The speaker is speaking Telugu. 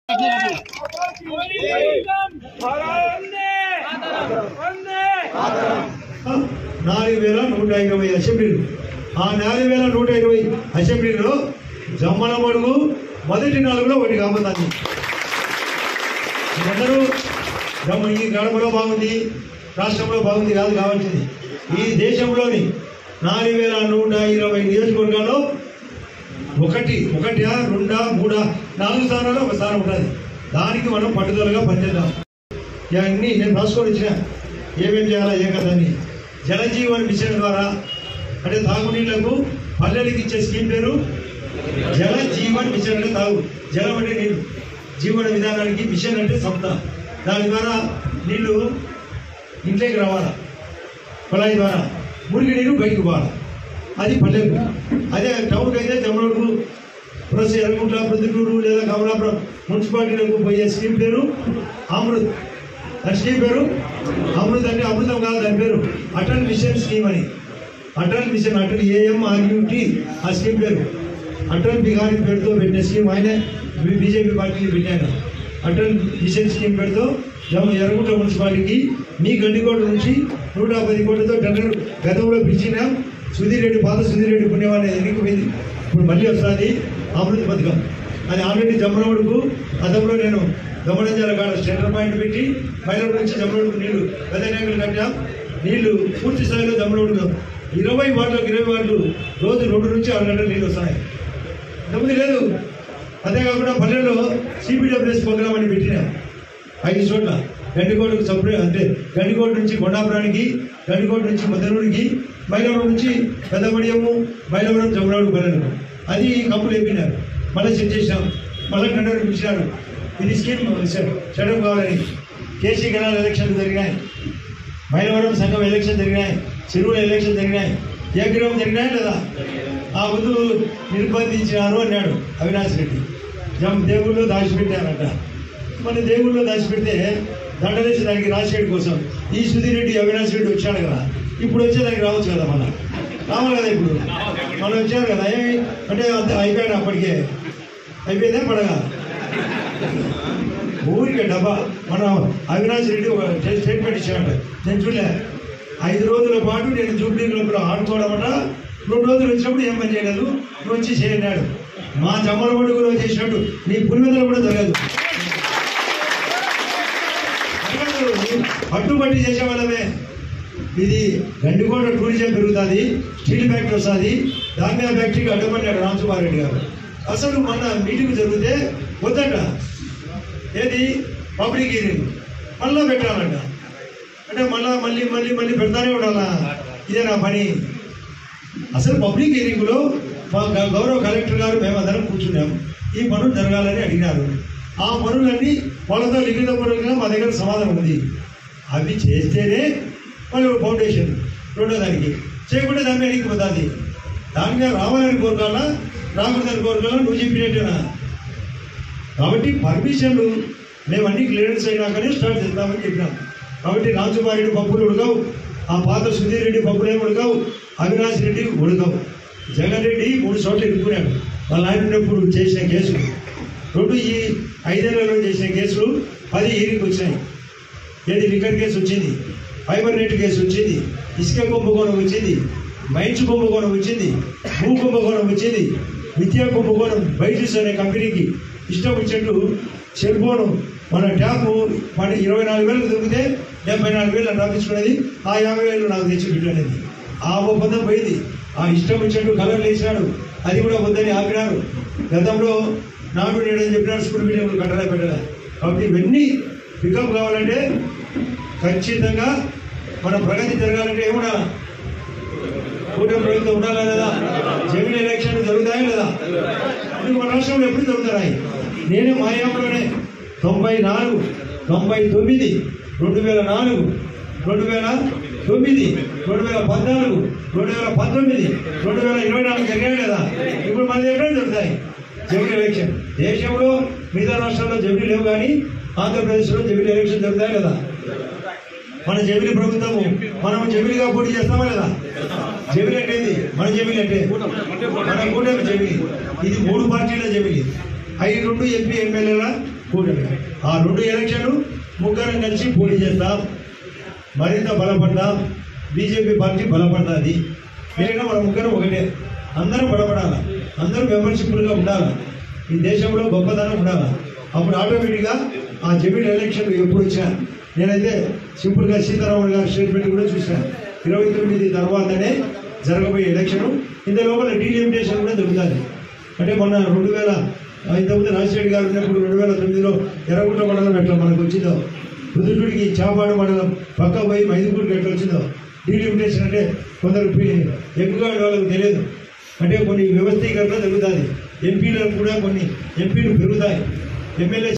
4120 అసెంబ్లీలు. ఆ 4120 అసెంబ్లీలో జమ్మలమడుగు మొదటి 4లో ఒకటి కాబోతుంది. అందరూ ఈ గడపలో బాగుంది, రాష్ట్రంలో బాగుంది కాదు కావాల్సింది. ఈ దేశంలోని 4120 నియోజకవర్గాల్లో ఒకటి 2 3 4 స్థానాల్లో ఒక స్థానం ఉంటుంది. దానికి మనం పట్టుదలగా పనిచేద్దాం. ఇవన్నీ నేను రాసుకొని వచ్చిన ఏమేమి చేయాలా ఏ కదా అని. జలజీవన్ మిషన్ ద్వారా అంటే తాగునీళ్లకు పల్లెలకు ఇచ్చే స్కీమ్ పేరు జలజీవన్ మిషన్. అంటే తాగు జలం అంటే నీళ్ళు, జీవన విధానానికి మిషన్ అంటే సంస్థ. దాని ద్వారా నీళ్లు ఇంట్లోకి రావాలా, కుళాయి ద్వారా మురికి నీరు బయటకు పోవాలి. అది పల్లెకు. అదే టౌన్కి అయితే జమ్మలమడుగు ప్లస్ ఎర్రగుంట, ప్రొద్దుటూరు లేదా కమలాపురం మున్సిపాలిటీలకు పోయే స్కీమ్ పేరు అమృత్. దాని స్కీమ్ పేరు అమృత్. అంటే అమృతం కాదు, దాని పేరు అటల్ మిషన్ స్కీమ్ అని. అటల్ మిషన్, అటల్ AMRUT ఆ స్కీమ్ పేరు. అటల్ బిహారీ పేరుతో పెట్టిన స్కీమ్. ఆయనే బీజేపీ పార్టీకి పెట్టాను. అటల్ మిషన్ స్కీమ్ పేరుతో ఎర్రగుంట మున్సిపాలిటీకి మీ గండికోట నుంచి 110 కోట్లతో టెండర్ గతంలో పిలిచిన సుధీర్ రెడ్డి, పాత సుధీర్ రెడ్డి పుణ్యవాన్ని ఎన్నికపోయింది. ఇప్పుడు మళ్ళీ వస్తుంది అమృత్ పథకం. అది ఆల్రెడీ జమ్మలమడుగు గతంలో నేను గమనించాల కాడ సెంటర్ పాయింట్ పెట్టి మైలూరు నుంచి జమ్మలమడుగు నీళ్లు పెద్ద ట్యాంకులు కట్టాం. నీళ్లు పూర్తి స్థాయిలో జమ్మలమడుగు 20 వార్డులకు 20 వార్డులు రోజు 2 నుంచి 6 గంటలు నీళ్ళు వస్తున్నాయి. ఇంతకుముందు లేదు. అదే కాకుండా పల్లెల్లో CPWS ప్రోగ్రామ్ అని పెట్టినా 5 చోట్ల. గండికోటకు సపరేట్, అంటే గండికోట నుంచి కొండాపురానికి, గండికోట నుంచి మద్దనూరికి, మైలవరం నుంచి పెద్దమడియము, మైలవరం జమ్మలమడుగు పల్లెలకు. అది కప్పులు వేపినారు. మళ్ళీ సెట్ చేసినాం. మళ్ళీ టెండర్ పిలిచినారు. ఇది స్కీమ్ సెటప్ కావాలని. కేసీ కెనాల్ ఎలక్షన్లు జరిగినాయి, మైలవరం సంఘం ఎలక్షన్ జరిగినాయి, చెరువుల ఎలక్షన్ జరిగినాయి, ఏకగ్రహం జరిగినాయి లేదా? ఆ ముందు నిర్బంధించినారు అన్నాడు అవినాష్ రెడ్డి. దేవుళ్ళు దాచిపెట్టారంట. మన దేవుళ్ళు దాచిపెడితే దండలేసి దానికి రాజశేఖర్ కోసం ఈ సుధీర్ రెడ్డి, అవినాష్ రెడ్డి వచ్చాడు కదా. ఇప్పుడు వచ్చేదానికి రావచ్చు కదా, మన రావాలి కదా. ఇప్పుడు మనం వచ్చారు కదా. అంటే అంత అయిపోయాడు, అప్పటికే అయిపోయిందే పడగా ఊరికే డబ్బా. మనం అవినాష్ రెడ్డి ఒక స్టేట్మెంట్ ఇచ్చాడు, నేను చూడలే. 5 రోజుల పాటు నేను జూబ్లీ క్లబ్లో ఆడుకోవడం అట. 2 రోజులు వచ్చినప్పుడు ఏం పని చేయలేదు, నువ్వు వచ్చి చేయన్నాడు. మా జమ్మలమడుగులో చేసినట్టు నీ పులివెందులో కూడా జరగదు. పట్టుబట్టి చేసేవాళ్ళమే. ఇది గండికోట టూరిజం పెరుగుతుంది, స్టీల్ ఫ్యాక్టరీ వస్తుంది, ధాన్యాల ఫ్యాక్టరీకి అడ్డుపడ్డాడు రామసుబ్బారెడ్డి గారు. అసలు మన మీటింగ్ జరిగితే వద్దట. ఏది పబ్లిక్ హీరింగ్ మళ్ళీ పెట్టాలంట. అంటే మళ్ళీ పెడతానే ఉండాలా. ఇదే నా పని. అసలు పబ్లిక్ హీరింగ్లో మా గౌరవ కలెక్టర్ గారు మేమందరం కూర్చున్నాం. ఈ పనులు జరగాలని అడిగినారు. ఆ పనులన్నీ వాళ్ళతో లిఖితపూర్వకంగా మా దగ్గర సమాధానం ఉంది. అవి చేస్తేనే వాళ్ళు ఫౌండేషన్. రెండో దానికి చేయకుండా దాన్ని అడిగిపోతుంది. దాని మీద రావాలని కోరుకోవాలా, రాకూడదని కోరుకోవాలా, నువ్వు చెప్పినట్టునా. కాబట్టి పర్మిషన్లు మేము అన్ని క్లియరెన్స్ అయినాకనే స్టార్ట్ చేద్దామని చెప్పినాం. కాబట్టి రామసుబ్బారెడ్డి పప్పులు ఉడకవు, ఆ పాత సుధీర్ రెడ్డి పప్పులేం ఉడకవు, అవినాష్ రెడ్డి ఉడకవు. జగన్ రెడ్డి 3 చోట్ల ఇరుక్కున్నాడు. వాళ్ళ ఆయన ఉన్నప్పుడు చేసిన కేసులు 2, ఈ 5 ఏళ్లలో చేసిన కేసులు 10 హీరింగ్ వచ్చినాయి. ఏది లిక్కర్ కేసు వచ్చింది, ఫైబర్ నెట్ కేసు వచ్చింది, ఇసుక కుంభకోణం వచ్చింది, మైన్స్ కుంభకోణం వచ్చింది, భూ కుంభకోణం వచ్చింది, విద్యా కుంభకోణం. బైజూస్ అనే కంపెనీకి ఇష్టం వచ్చినట్టు సెల్ ఫోను మన ట్యాపు మన 24,000 దొరికితే 74,000 అని రాపించుకునేది. ఆ 50,000 నాకు తెచ్చి పెట్టనేది. ఆ ఒప్పందం పోయింది. ఆ ఇష్టం వచ్చినట్టు కలర్లు వేసినాడు. అది కూడా వద్దని ఆపినారు. గతంలో నాడు నేడని చెప్పినాడు, స్కూల్ మీడియంలు కట్టలే పెట్టలే. కాబట్టి ఇవన్నీ పికప్ కావాలంటే ఖచ్చితంగా మన ప్రగతి జరగాలంటే ఏముండా కూటమి ప్రభుత్వం ఉండాలా లేదా? జమిలీ ఎలక్షన్లు జరుగుతాయా లేదా? అందుకు మన రాష్ట్రంలో ఎప్పుడు జరుగుతాయి? నేనే మాయాపులోనే 94, 99, 2004, 2009, 2014, 2019, 2024 జరిగాయి లేదా? ఇప్పుడు మన దగ్గర జరుగుతాయి జమిలీ ఎలక్షన్. దేశంలో మిగతా రాష్ట్రాల్లో జమిలీ లేవు, కానీ ఆంధ్రప్రదేశ్లో జమిలీ ఎలక్షన్ జరుగుతాయి కదా. మన జమిలీ ప్రభుత్వము మనం జమిలీగా పోటీ చేస్తామా లేదా? జమిలీ అంటే మన జమిలీ అంటే మన కూటమి జమిలీ. ఇది 3 పార్టీల జమిలీ. 5 ఎంపీ ఎమ్మెల్యేల కూటమి. ఆ 2 ఎలక్షన్లు ముగ్గురం కలిసి పోటీ చేస్తాం, మరింత బలపడతాం. బీజేపీ పార్టీ బలపడుతుంది. లేదా మన ముగ్గురం ఒకటే, అందరూ బలపడాలి, అందరూ మెంబర్షిప్లుగా ఉండాలి, ఈ దేశంలో గొప్పతనం ఉండాలి. అప్పుడు ఆటోమేటిక్గా ఆ జమిట్ ఎలక్షన్లు ఎప్పుడు వచ్చినా నేనైతే సింపుల్గా సీతారామన్ గారి స్టేట్మెంట్ కూడా చూశాను. 29 తర్వాతనే జరగబోయే ఎలక్షన్. ఇంత లోపల డీలిమిటేషన్ కూడా జరుగుతుంది. అంటే మొన్న 2000 ఇంతకుముందు రాజశేఖర్ గారు ఉన్నప్పుడు 2009లో ఎర్రగుంట మండలం ఎట్లా మనకు వచ్చిందో, రుదుడికి చాపాడు మండలం పక్క పోయి మైదుగూడికి ఎట్లా వచ్చిందో. డీలిమిటేషన్ అంటే కొందరు ఎక్కువగా వాళ్ళకు తెలియదు. అంటే కొన్ని వ్యవస్థీకరణ జరుగుతుంది. ఎంపీలకు కూడా కొన్ని ఎంపీలు పెరుగుతాయి, ఎమ్మెల్యే